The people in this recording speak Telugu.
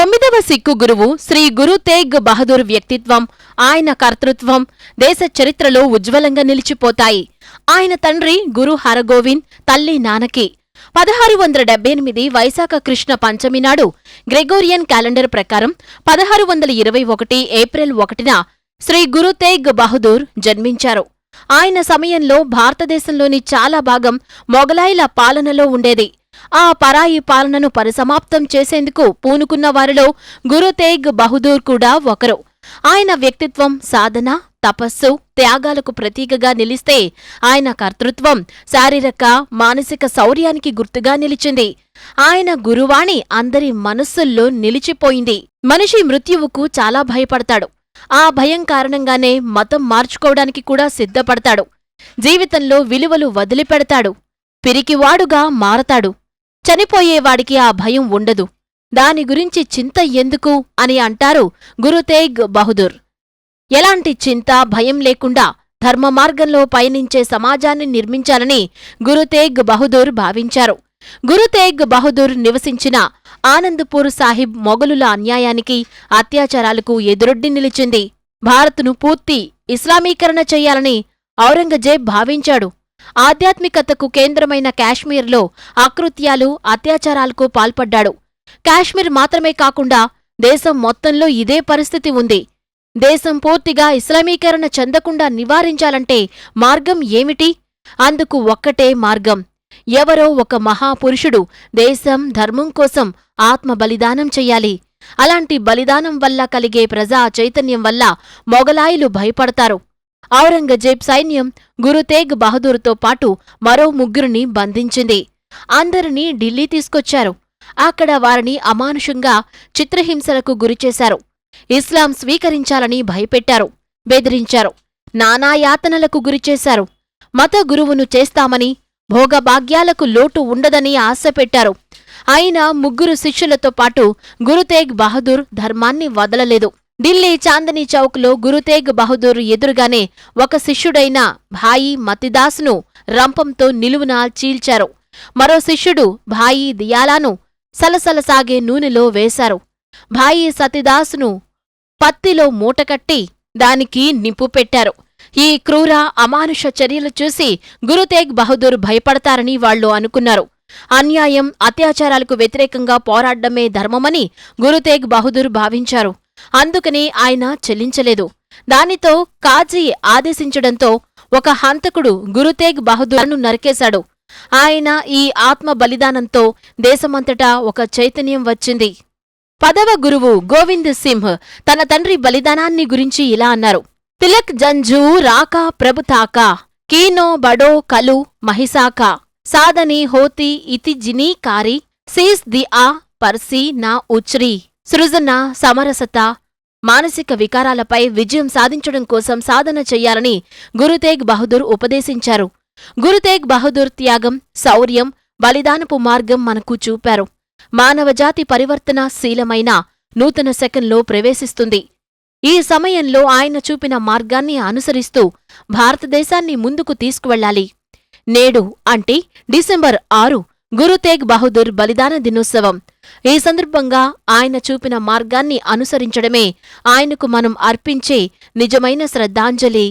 9వ సిక్కు గురువు శ్రీ గురు తేగ్ బహదూర్ వ్యక్తిత్వం, ఆయన కర్తృత్వం దేశ చరిత్రలో ఉజ్వలంగా నిలిచిపోతాయి. ఆయన తండ్రి గురు హరగోవింద్, తల్లి నానకి 1678 వైశాఖ కృష్ణ పంచమి నాడు గ్రెగోరియన్ క్యాలెండర్ ప్రకారం 1621 ఏప్రిల్ 1న శ్రీ గురు తేగ్ బహదూర్ జన్మించారు. ఆయన సమయంలో భారతదేశంలోని చాలా భాగం మొగలాయిల పాలనలో ఉండేది. ఆ పరాయి పాలనను పరిసమాప్తం చేసేందుకు పూనుకున్న వారిలో గురు తేగ్ బహదూర్ కూడా ఒకరు. ఆయన వ్యక్తిత్వం సాధన, తపస్సు, త్యాగాలకు ప్రతీకగా నిలిస్తే, ఆయన కర్తృత్వం శారీరక, మానసిక శౌర్యానికి గుర్తుగా నిలిచింది. ఆయన గురువాణి అందరి మనస్సుల్లో నిలిచిపోయింది. మనిషి మృత్యువుకు చాలా భయపడతాడు. ఆ భయం కారణంగానే మతం మార్చుకోవడానికి కూడా సిద్ధపడతాడు. జీవితంలో విలువలు వదిలిపెడతాడు. పిరికివాడుగా మారతాడు. చనిపోయేవాడికి ఆ భయం ఉండదు. దాని గురించి చింత ఎందుకు అని అంటారు గురు తేగ్ బహదూర్. ఎలాంటి చింత, భయం లేకుండా ధర్మ మార్గంలో పయనించే సమాజాన్ని నిర్మించాలని గురు తేగ్ బహదూర్ భావించారు. గురు తేగ్ బహదూర్ నివసించిన ఆనందపూర్ సాహిబ్ మొఘలుల అన్యాయానికి, అత్యాచారాలకు ఎదురొడ్డి నిలిచింది. భారత్ను పూర్తి ఇస్లామీకరణ చెయ్యాలని ఔరంగజేబ్ భావించాడు. ఆధ్యాత్మికతకు కేంద్రమైన కాశ్మీర్లో అకృత్యాలు, అత్యాచారాలకు పాల్పడ్డాడు. కాశ్మీర్ మాత్రమే కాకుండా దేశం మొత్తంలో ఇదే పరిస్థితి ఉంది. దేశం పూర్తిగా ఇస్లామీకరణ చెందకుండా నివారించాలంటే మార్గం ఏమిటి? అందుకు ఒక్కటే మార్గం. ఎవరో ఒక మహాపురుషుడు దేశం, ధర్మం కోసం ఆత్మ బలిదానం చెయ్యాలి. అలాంటి బలిదానం వల్ల కలిగే ప్రజా చైతన్యం వల్ల మొగలాయిలు భయపడతారు. ఔరంగజేబ్ సైన్యం గురు తేగ్ బహదూర్తో పాటు మరో 3 బంధించింది. అందరినీ ఢిల్లీ తీసుకొచ్చారు. అక్కడ వారిని అమానుషంగా చిత్రహింసలకు గురిచేశారు. ఇస్లాం స్వీకరించాలని భయపెట్టారు, బెదిరించారు, నానాయాతనలకు గురిచేశారు. మత గురువును చేస్తామని, భోగభాగ్యాలకు లోటు ఉండదని ఆశపెట్టారు. అయినా 3 శిష్యులతో పాటు గురు తేగ్ బహదూర్ ధర్మాన్ని వదలలేదు. ఢిల్లీ చాందనీ చౌక్లో గురు తేగ్ బహదూర్ ఎదురుగానే ఒక శిష్యుడైన భాయి మతిదాస్ను రంపంతో నిలువునా చీల్చారు. మరో శిష్యుడు భాయి దియాలాను సలసలసాగే నూనెలో వేశారు. భాయి సతిదాసును పత్తిలో మూటకట్టి దానికి నిప్పు పెట్టారు. ఈ క్రూర, అమానుష చర్యలు చూసి గురు తేగ్ బహదూర్ భయపడతారని వాళ్లు అనుకున్నారు. అన్యాయం, అత్యాచారాలకు వ్యతిరేకంగా పోరాడ్డమే ధర్మమని గురు తేగ్ బహదూర్ భావించారు. అందుకని ఆయన చెల్లించలేదు. దానితో కాజీ ఆదేశించడంతో ఒక హంతకుడు గురు తేగ్ బహదూర్ను నరికేశాడు. ఆయన ఈ ఆత్మ బలిదానంతో దేశమంతటా ఒక చైతన్యం వచ్చింది. 10వ గురువు గోవింద్ సింహ్ తన తండ్రి బలిదానాన్ని గురించి ఇలా అన్నారు: తిలక్ జంజూ రాకా ప్రభుతాకా కీనో బడో కలు మహిసాకా సాదని హోతి ఇతి జినీ కారి సీస్ ది ఆ పర్సీ నా ఉచ్రీ. సృజన, సమరసత, మానసిక వికారాలపై విజయం సాధించడం కోసం సాధన చెయ్యాలని గురు తేగ్ బహదూర్ ఉపదేశించారు. గురు తేగ్ బహదూర్ త్యాగం, శౌర్యం, బలిదానపు మార్గం మనకు చూపారు. మానవజాతి పరివర్తనశీలమైన నూతన శకంలో ప్రవేశిస్తుంది. ఈ సమయంలో ఆయన చూపిన మార్గాన్ని అనుసరిస్తూ భారతదేశాన్ని ముందుకు తీసుకువెళ్లాలి. నేడు అంటే డిసెంబర్ 6 గురు తేగ్ బహదూర్ బలిదాన దినోత్సవం. ఈ సందర్భంగా ఆయన చూపిన మార్గాన్ని అనుసరించడమే ఆయనకు మనం అర్పించే నిజమైన శ్రద్ధాంజలి.